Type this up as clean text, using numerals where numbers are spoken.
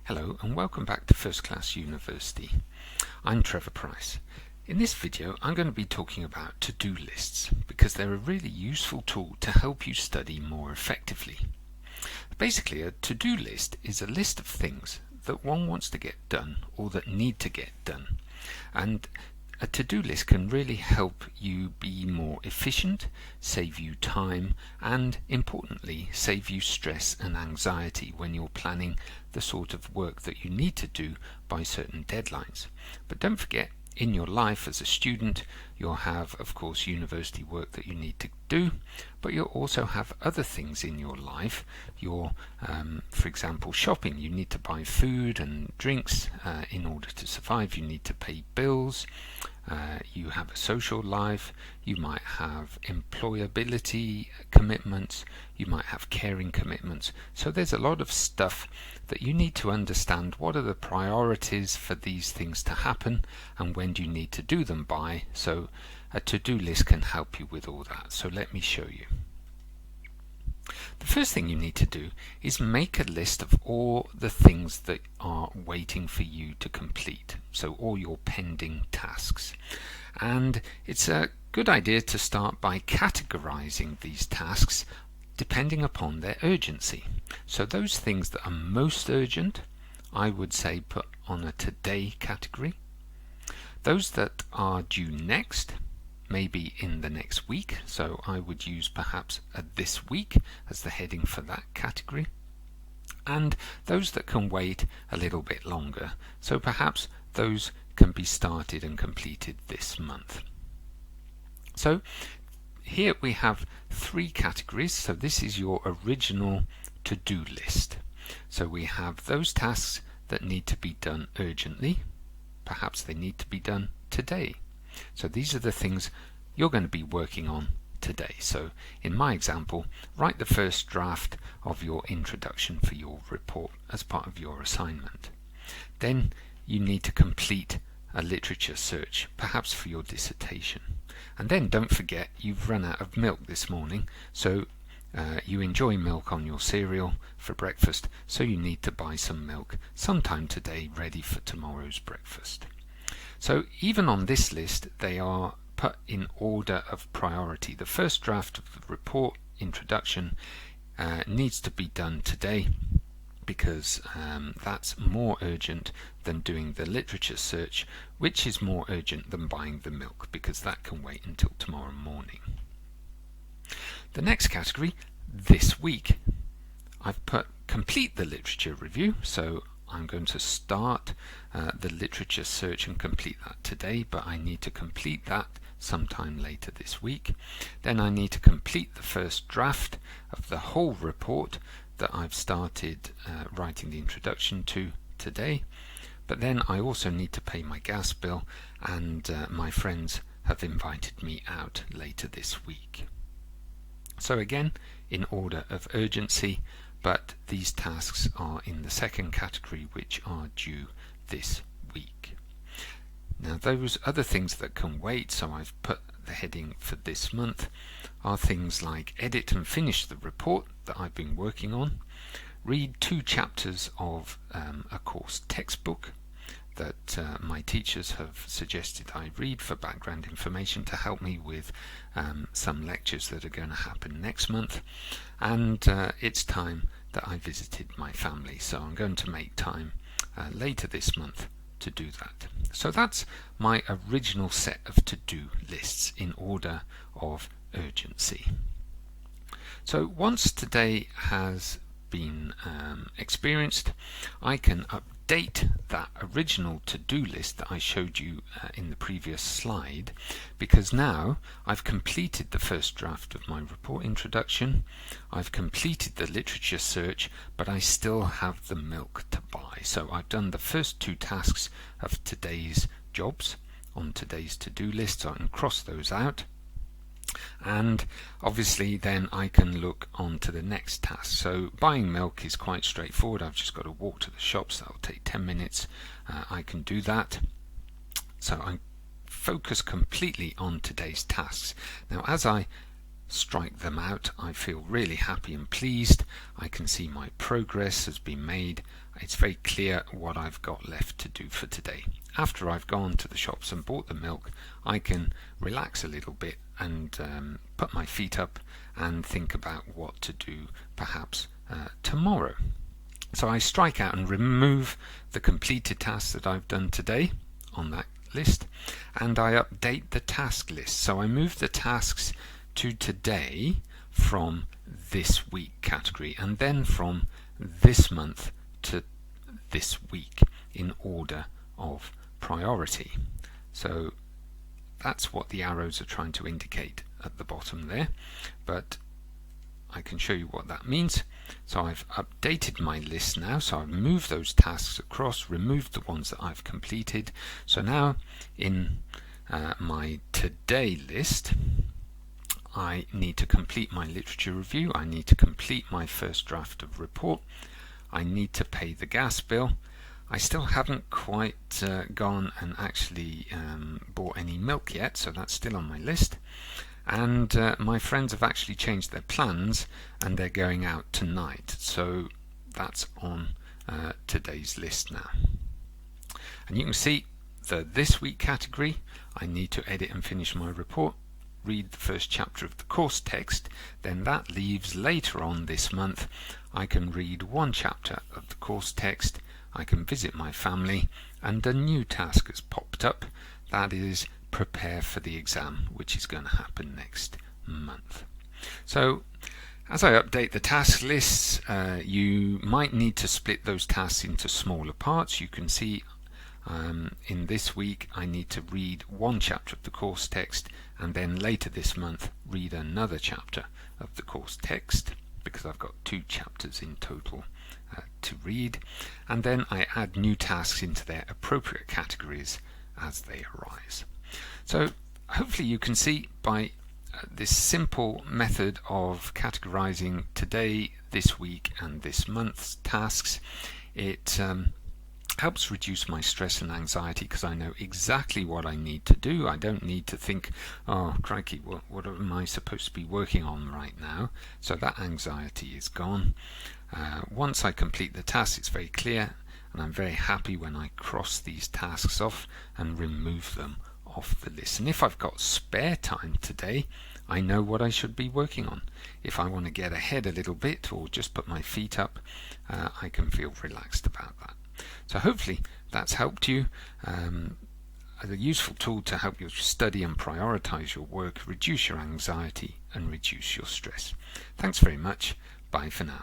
Hello and welcome back to First Class University. I'm Trevor Price. In this video I'm going to be talking about to-do lists because they're a really useful tool to help you study more effectively. Basically, a to-do list is a list of things that one wants to get done or that need to get done, and a to-do list can really help you be more efficient, save you time, and importantly, save you stress and anxiety when you're planning the sort of work that you need to do by certain deadlines. But don't forget, in your life as a student, you'll have, of course, university work that you need to do, but you'll also have other things in your life. For example, shopping. You need to buy food and drinks in order to survive. You need to pay bills. You have a social life. You might have employability commitments. You might have caring commitments. So there's a lot of stuff that you need to understand. What are the priorities for these things to happen, and when do you need to do them by? So a to-do list can help you with all that. So let me show you. The first thing you need to do is make a list of all the things that are waiting for you to complete, so all your pending tasks. And it's a good idea to start by categorizing these tasks depending upon their urgency. So those things that are most urgent, I would say put on a today category. Those that are due next, maybe in the next week, so I would use perhaps a this week as the heading for that category. And those that can wait a little bit longer, so perhaps those can be started and completed this month. So here we have three categories, so this is your original to-do list. So we have those tasks that need to be done urgently, perhaps they need to be done today. So these are the things you're going to be working on today. So in my example, write the first draft of your introduction for your report as part of your assignment. Then you need to complete a literature search, perhaps for your dissertation. And then don't forget, you've run out of milk this morning, so you enjoy milk on your cereal for breakfast, so you need to buy some milk sometime today ready for tomorrow's breakfast. So even on this list, they are put in order of priority. The first draft of the report introduction needs to be done today because that's more urgent than doing the literature search, which is more urgent than buying the milk because that can wait until tomorrow morning. The next category, this week, I've put complete the literature review, so I'm going to start the literature search and complete that today, but I need to complete that sometime later this week. Then I need to complete the first draft of the whole report that I've started writing the introduction to today. But then I also need to pay my gas bill, and my friends have invited me out later this week. So again, in order of urgency, but these tasks are in the second category, which are due this week. Now those other things that can wait, so I've put the heading for this month, are things like edit and finish the report that I've been working on, read 2 chapters of a course textbook that my teachers have suggested I read for background information to help me with some lectures that are going to happen next month. And it's time that I visited my family, so I'm going to make time later this month to do that. So that's my original set of to-do lists in order of urgency. So once today has been experienced, I can update that original to-do list that I showed you in the previous slide, because now I've completed the first draft of my report introduction, I've completed the literature search, but I still have the milk to buy. So I've done the first 2 tasks of today's jobs on today's to-do list, so I can cross those out. And obviously then I can look on to the next task. So buying milk is quite straightforward. I've just got to walk to the shops. That'll take 10 minutes. I can do that. So I focus completely on today's tasks. Now as I strike them out, I feel really happy and pleased. I can see my progress has been made. It's very clear what I've got left to do for today. After I've gone to the shops and bought the milk, I can relax a little bit and put my feet up and think about what to do perhaps tomorrow. So I strike out and remove the completed tasks that I've done today on that list, and I update the task list. So I move the tasks to today from this week category, and then from this month to this week in order of priority. So that's what the arrows are trying to indicate at the bottom there, but I can show you what that means. So I've updated my list now, so I've moved those tasks across, removed the ones that I've completed. So now in my today list, I need to complete my literature review, I need to complete my first draft of report, I need to pay the gas bill. I still haven't quite gone and actually bought any milk yet, so that's still on my list. And my friends have actually changed their plans and they're going out tonight, so that's on today's list now. And you can see the this week category, I need to edit and finish my report, read the first chapter of the course text, then that leaves later on this month I can read one chapter of the course text, I can visit my family, and a new task has popped up, that is prepare for the exam, which is going to happen next month. So as I update the task lists, you might need to split those tasks into smaller parts. You can see in this week I need to read one chapter of the course text, and then later this month read another chapter of the course text, because I've got 2 chapters in total to read, and then I add new tasks into their appropriate categories as they arise. So hopefully you can see by this simple method of categorizing today, this week and this month's tasks, it helps reduce my stress and anxiety, because I know exactly what I need to do. I don't need to think, oh crikey, what am I supposed to be working on right now? So that anxiety is gone. Once I complete the task, it's very clear, and I'm very happy when I cross these tasks off and remove them off the list. And if I've got spare time today, I know what I should be working on. If I want to get ahead a little bit or just put my feet up, I can feel relaxed about that. So hopefully that's helped you. A useful tool to help you study and prioritize your work, reduce your anxiety and reduce your stress. Thanks very much. Bye for now.